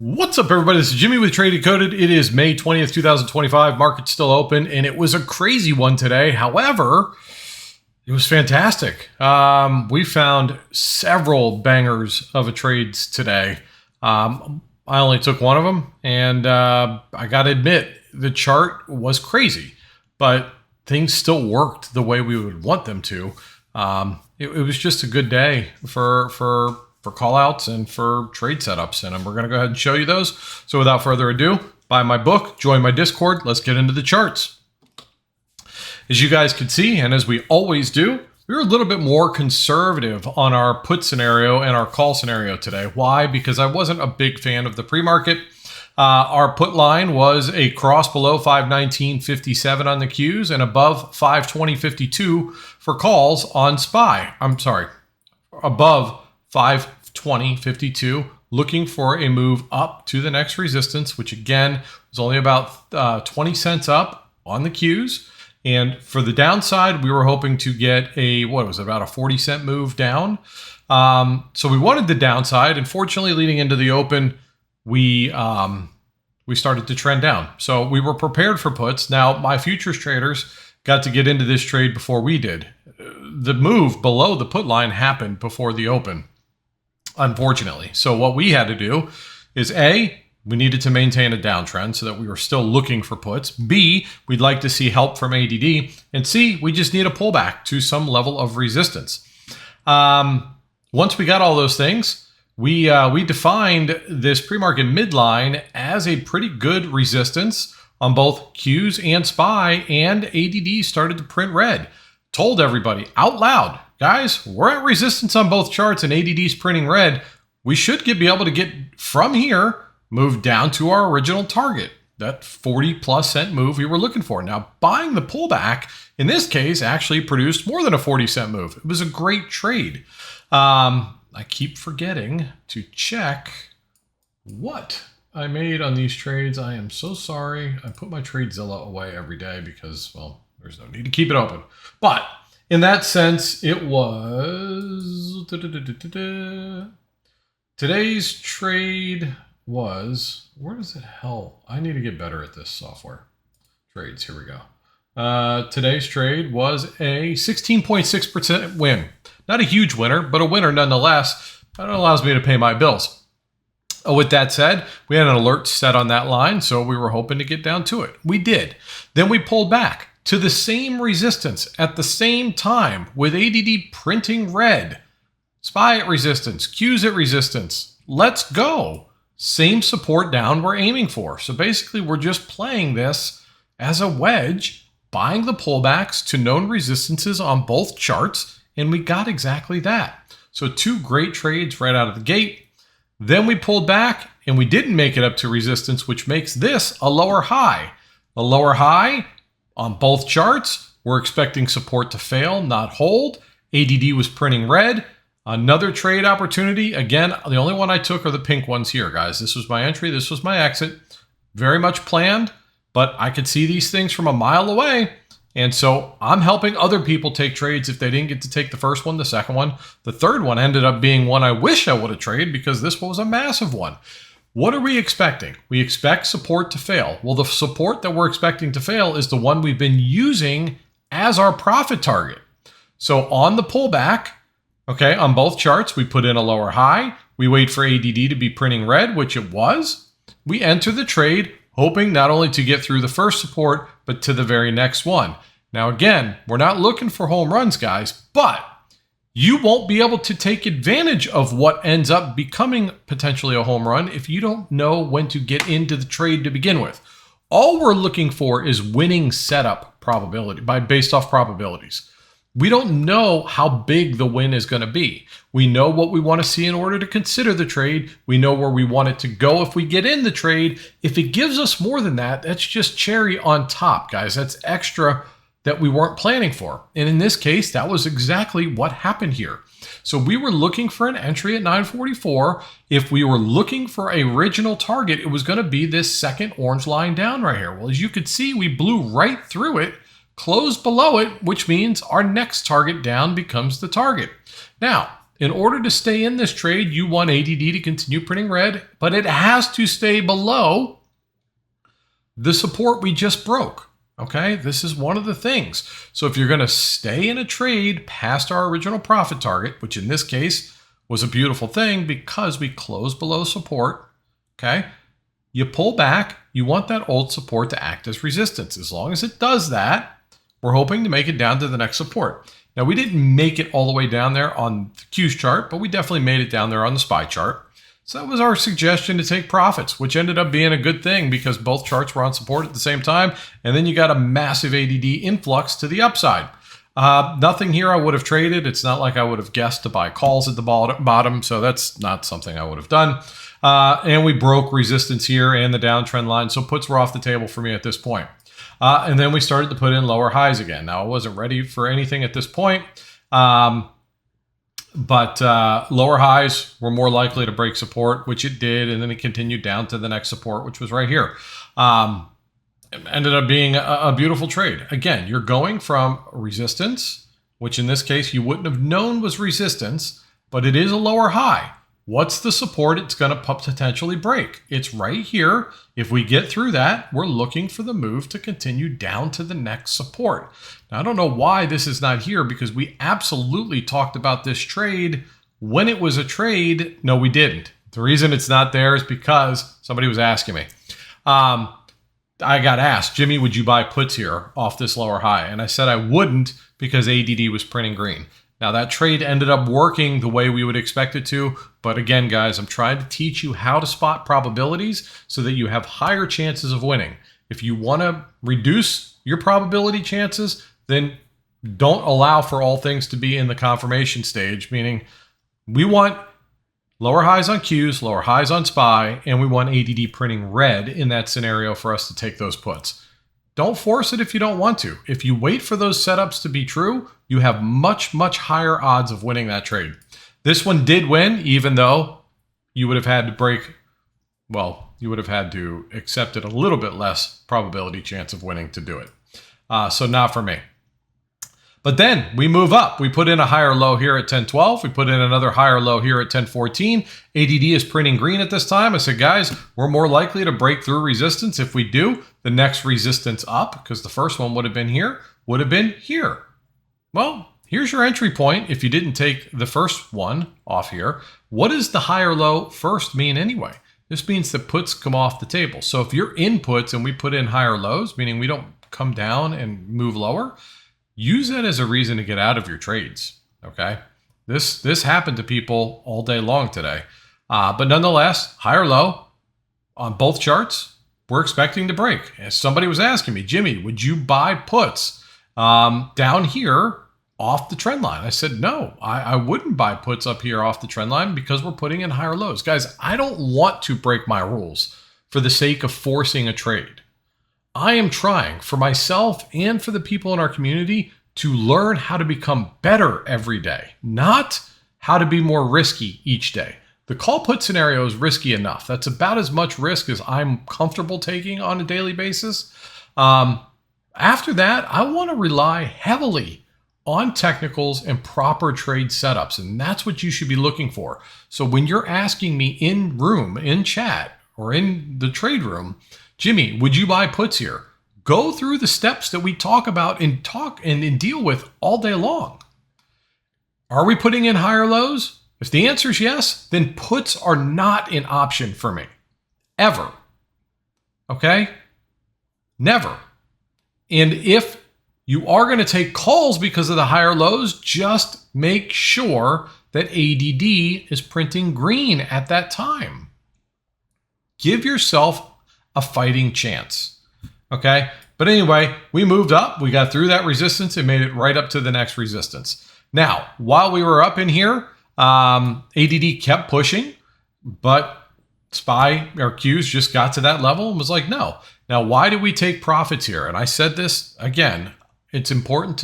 What's up, everybody? This is Jimmy with Trade Decoded. It is May 20th, 2025. Market's still open, and it was a crazy one today. However, it was fantastic. We found several bangers of trades today. I only took one of them, and I got to admit, the chart was crazy, but things still worked the way we would want them to. It was just a good day for callouts and for trade setups, and we're going to go ahead and show you those. So without further ado, buy my book, join my Discord. Let's get into the charts. As you guys can see, and as we always do, we were a little bit more conservative on our put scenario and our call scenario today. Why? Because I wasn't a big fan of the pre-market. Our put line was a cross below 519.57 on the Qs and above 520.52 for calls on SPY. I'm sorry, above 520.52, looking for a move up to the next resistance, which again was only about 20 cents up on the Qs. And for the downside, we were hoping to get about a 40 cent move down. So we wanted the downside. Unfortunately, leading into the open, we started to trend down. So we were prepared for puts. Now, my futures traders got to get into this trade before we did. The move below the put line happened before the open, unfortunately. So what we had to do is A, we needed to maintain a downtrend so that we were still looking for puts. B, we'd like to see help from ADD. And C, we just need a pullback to some level of resistance. Once we got all those things, we defined this pre-market midline as a pretty good resistance on both Qs and SPY, and ADD started to print red. Told everybody out loud, guys, we're at resistance on both charts and ADD's printing red. We should be able to get from here, move down to our original target, that 40+ cent move we were looking for. Now, buying the pullback in this case actually produced more than a 40 cent move. It was a great trade. I keep forgetting to check what I made on these trades. I am so sorry. I put my TradeZilla away every day because, well, there's no need to keep it open. But in that sense, it was... Today's trade was... Where does it hell? I need to get better at this software. Trades, here we go. Today's trade was a 16.6% win. Not a huge winner, but a winner nonetheless. That allows me to pay my bills. With that said, we had an alert set on that line, so we were hoping to get down to it. We did. Then we pulled back to the same resistance at the same time with ADD printing red. SPY at resistance, Qs at resistance. Let's go. Same support down we're aiming for. So basically, we're just playing this as a wedge, buying the pullbacks to known resistances on both charts, and we got exactly that. So two great trades right out of the gate. Then we pulled back and we didn't make it up to resistance, which makes this a lower high. A lower high on both charts. We're expecting support to fail, not hold. ADD was printing red. Another trade opportunity. Again, the only one I took are the pink ones here, guys. This was my entry. This was my exit. Very much planned, but I could see these things from a mile away. And so I'm helping other people take trades if they didn't get to take the first one, the second one. The third one ended up being one I wish I would have traded because this was a massive one. What are we expecting? We expect support to fail. Well, the support that we're expecting to fail is the one we've been using as our profit target. So on the pullback, okay, on both charts, we put in a lower high. We wait for ADD to be printing red, which it was. We enter the trade hoping not only to get through the first support, but to the very next one. Now, again, we're not looking for home runs, guys, but you won't be able to take advantage of what ends up becoming potentially a home run if you don't know when to get into the trade to begin with. All we're looking for is winning setup probability based off probabilities. We don't know how big the win is going to be. We know what we want to see in order to consider the trade. We know where we want it to go if we get in the trade. If it gives us more than that, that's just cherry on top, guys. That's extra that we weren't planning for. And in this case, that was exactly what happened here. So we were looking for an entry at 944. If we were looking for a original target, it was going to be this second orange line down right here. Well, as you could see, we blew right through it, closed below it, which means our next target down becomes the target. Now, in order to stay in this trade, you want ADD to continue printing red, but it has to stay below the support we just broke. Okay, this is one of the things. So if you're going to stay in a trade past our original profit target, which in this case was a beautiful thing because we closed below support, okay, you pull back, you want that old support to act as resistance. As long as it does that, we're hoping to make it down to the next support. Now, we didn't make it all the way down there on the Q's chart, but we definitely made it down there on the SPY chart. So that was our suggestion to take profits, which ended up being a good thing because both charts were on support at the same time. And then you got a massive ADD influx to the upside. Nothing here I would have traded. It's not like I would have guessed to buy calls at the bottom. So that's not something I would have done. And we broke resistance here and the downtrend line. So puts were off the table for me at this point. And then we started to put in lower highs again. Now, I wasn't ready for anything at this point. But lower highs were more likely to break support, which it did. And then it continued down to the next support, which was right here. It ended up being a beautiful trade. Again, you're going from resistance, which in this case you wouldn't have known was resistance, but it is a lower high. What's the support it's going to potentially break? It's right here. If we get through that, we're looking for the move to continue down to the next support. Now, I don't know why this is not here because we absolutely talked about this trade when it was a trade. No, we didn't. The reason it's not there is because somebody was asking me. I got asked, Jimmy, would you buy puts here off this lower high? And I said I wouldn't because ADD was printing green. Now, that trade ended up working the way we would expect it to. But again, guys, I'm trying to teach you how to spot probabilities so that you have higher chances of winning. If you want to reduce your probability chances, then don't allow for all things to be in the confirmation stage, meaning we want lower highs on Qs, lower highs on SPY, and we want ADD printing red in that scenario for us to take those puts. Don't force it if you don't want to. If you wait for those setups to be true, you have much, much higher odds of winning that trade. This one did win, even though you would have had to break, well, you would have had to accept it a little bit less probability chance of winning to do it. So not for me. But then we move up. We put in a higher low here at 10.12. We put in another higher low here at 10.14. ADD is printing green at this time. I said, guys, we're more likely to break through resistance if we do. The next resistance up, because the first one would have been here, would have been here. Well, here's your entry point if you didn't take the first one off here. What does the higher low first mean anyway? This means that puts come off the table. So if you're in puts and we put in higher lows, meaning we don't come down and move lower, use that as a reason to get out of your trades, okay? This happened to people all day long today. But nonetheless, higher low on both charts, we're expecting to break. As somebody was asking me, Jimmy, would you buy puts down here off the trend line? I said, no, I wouldn't buy puts up here off the trend line because we're putting in higher lows. Guys, I don't want to break my rules for the sake of forcing a trade. I am trying for myself and for the people in our community to learn how to become better every day, not how to be more risky each day. The call put scenario is risky enough. That's about as much risk as I'm comfortable taking on a daily basis. After that, I want to rely heavily on technicals and proper trade setups, and that's what you should be looking for. So when you're asking me in chat, or in the trade room, Jimmy, would you buy puts here? Go through the steps that we talk about and deal with all day long. Are we putting in higher lows? If the answer is yes, then puts are not an option for me. Ever. Okay? Never. And if you are going to take calls because of the higher lows, just make sure that ADD is printing green at that time. Give yourself a fighting chance. Okay? But anyway, we moved up. We got through that resistance and made it right up to the next resistance. Now, while we were up in here, ADD kept pushing, but SPY or Qs just got to that level and was like, no. Now, why did we take profits here? And I said this again, it's important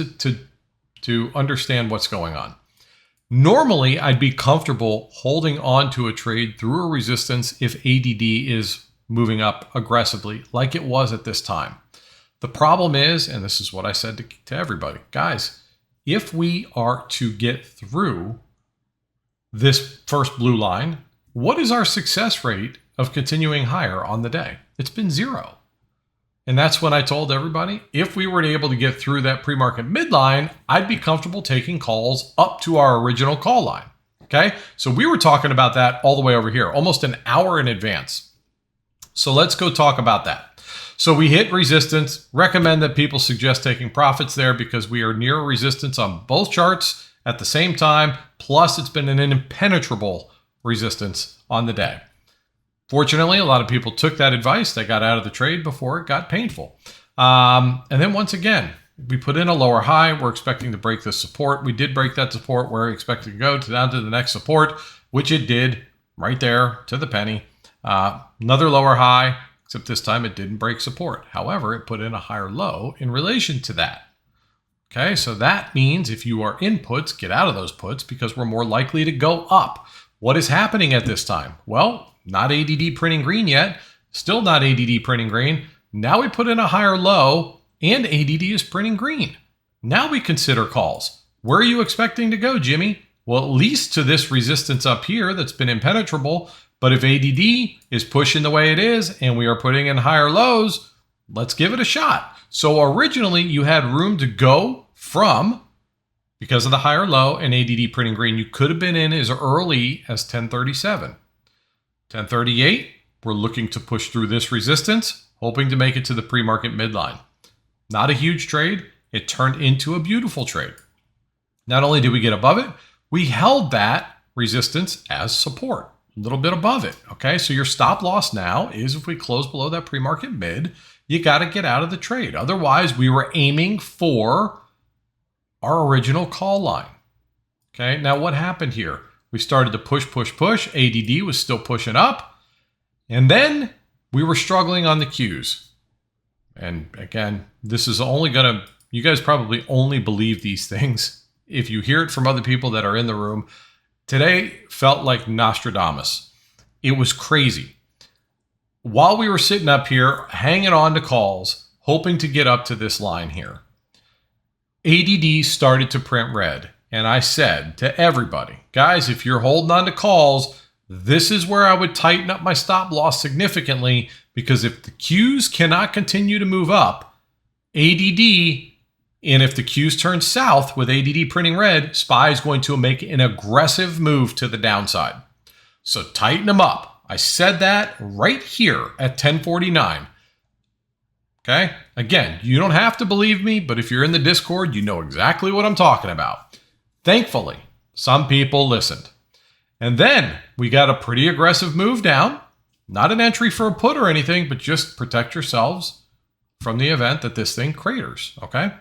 to understand what's going on. Normally, I'd be comfortable holding on to a trade through a resistance if ADD is moving up aggressively like it was at this time. The problem is, and this is what I said to everybody, guys, if we are to get through this first blue line, what is our success rate of continuing higher on the day? It's been 0. And that's when I told everybody, if we were able to get through that pre-market midline, I'd be comfortable taking calls up to our original call line. Okay, so we were talking about that all the way over here, almost an hour in advance. So let's go talk about that. So we hit resistance. Recommend that people suggest taking profits there because we are near resistance on both charts at the same time. Plus, it's been an impenetrable resistance on the day. Fortunately, a lot of people took that advice. They got out of the trade before it got painful. And then once again, we put in a lower high. We're expecting to break this support. We did break that support. We're expecting to go down to the next support, which it did right there to the penny. Another lower high, except this time it didn't break support. However, it put in a higher low in relation to that. Okay, so that means if you are in puts, get out of those puts because we're more likely to go up. What is happening at this time? Well, not ADD printing green yet. Still not ADD printing green. Now we put in a higher low and ADD is printing green. Now we consider calls. Where are you expecting to go, Jimmy? Well, at least to this resistance up here that's been impenetrable. But if ADD is pushing the way it is and we are putting in higher lows, let's give it a shot. So originally you had room to go from, because of the higher low and ADD printing green, you could have been in as early as 1037. 1038, we're looking to push through this resistance, hoping to make it to the pre-market midline. Not a huge trade. It turned into a beautiful trade. Not only did we get above it, we held that resistance as support, a little bit above it. Okay, so your stop loss now is if we close below that pre-market mid, you got to get out of the trade. Otherwise, we were aiming for our original call line. Okay, now what happened here? We started to push. ADD was still pushing up. And then we were struggling on the Qs. And again, this is only going to, you guys probably only believe these things if you hear it from other people that are in the room. Today felt like Nostradamus. It was crazy. While we were sitting up here, hanging on to calls, hoping to get up to this line here, ADD started to print red. And I said to everybody, guys, if you're holding on to calls, this is where I would tighten up my stop loss significantly, because if the Qs cannot continue to move up, ADD, and if the Qs turn south with ADD printing red, SPY is going to make an aggressive move to the downside. So tighten them up. I said that right here at 1049. Okay? Again, you don't have to believe me, but if you're in the Discord, you know exactly what I'm talking about. Thankfully, some people listened. And then we got a pretty aggressive move down. Not an entry for a put or anything, but just protect yourselves from the event that this thing craters, okay?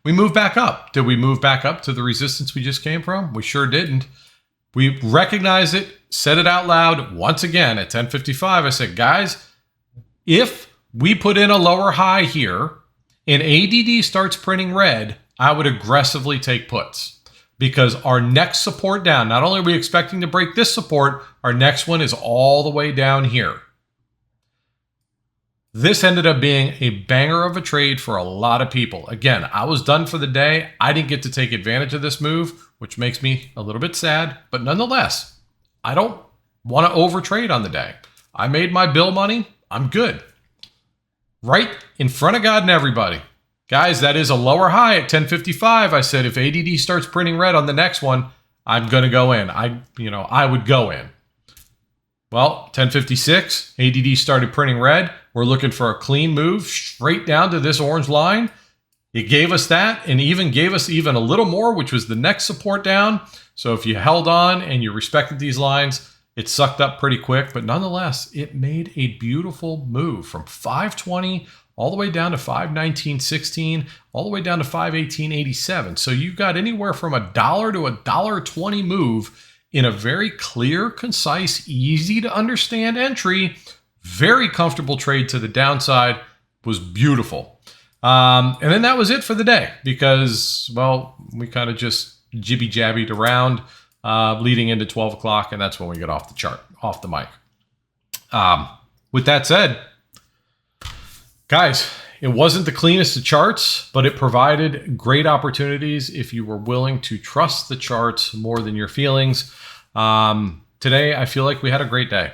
We moved back up. Did we move back up to the resistance we just came from? We sure didn't. We recognized it, said it out loud once again at 1055. I said, guys, if we put in a lower high here and ADD starts printing red, I would aggressively take puts because our next support down, not only are we expecting to break this support, our next one is all the way down here. This ended up being a banger of a trade for a lot of people. Again, I was done for the day. I didn't get to take advantage of this move, which makes me a little bit sad, but nonetheless, I don't want to overtrade on the day. I made my bill money. I'm good. Right in front of God and everybody. Guys, that is a lower high at 1055. I said, if ADD starts printing red on the next one, I'm going to go in. I would go in. Well, 1056, ADD started printing red. We're looking for a clean move straight down to this orange line. It gave us that and even gave us even a little more, which was the next support down. So if you held on and you respected these lines, it sucked up pretty quick. But nonetheless, it made a beautiful move from 520 all the way down to 519.16, all the way down to 518.87. So you got anywhere from $1 to $1.20 move in a very clear, concise, easy to understand entry. Very comfortable trade to the downside. Was beautiful. And then that was it for the day because, well, we kind of just jibby-jabbied around leading into 12 o'clock, and that's when we get off the chart, off the mic. With that said, guys, It wasn't the cleanest of charts, but it provided great opportunities if you were willing to trust the charts more than your feelings. Today, I feel like we had a great day.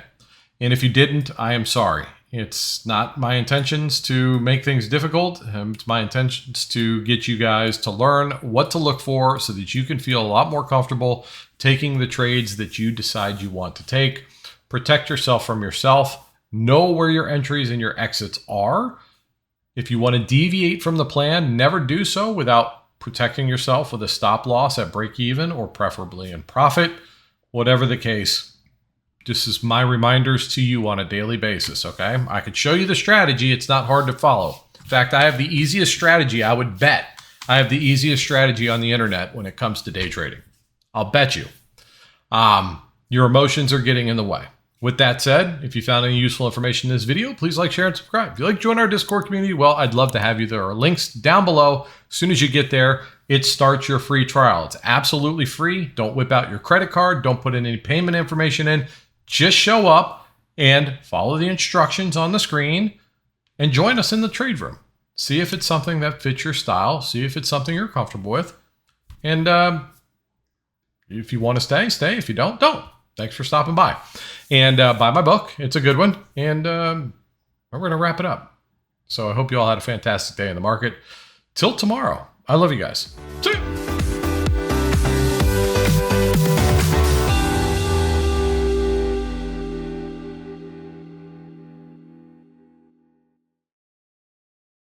And if you didn't, I am sorry. It's not my intentions to make things difficult. It's my intentions to get you guys to learn what to look for so that you can feel a lot more comfortable taking the trades that you decide you want to take. Protect yourself from yourself. Know where your entries and your exits are. If you want to deviate from the plan, never do so without protecting yourself with a stop loss at break even or preferably in profit. Whatever the case, this is my reminders to you on a daily basis, okay? I could show you the strategy. It's not hard to follow. In fact, I have the easiest strategy. I would bet I have the easiest strategy on the internet when it comes to day trading. I'll bet you. Your emotions are getting in the way. With that said, if you found any useful information in this video, please like, share, and subscribe. If you'd like to join our Discord community, well, I'd love to have you. There are links down below. As soon as you get there, it starts your free trial. It's absolutely free. Don't whip out your credit card. Don't put in any payment information in. Just show up and follow the instructions on the screen and join us in the trade room. See if it's something that fits your style. See if it's something you're comfortable with. And if you want to stay, stay. If you don't, don't. Thanks for stopping by. And buy my book. It's a good one. And we're going to wrap it up. So I hope you all had a fantastic day in the market. Till tomorrow. I love you guys. See you.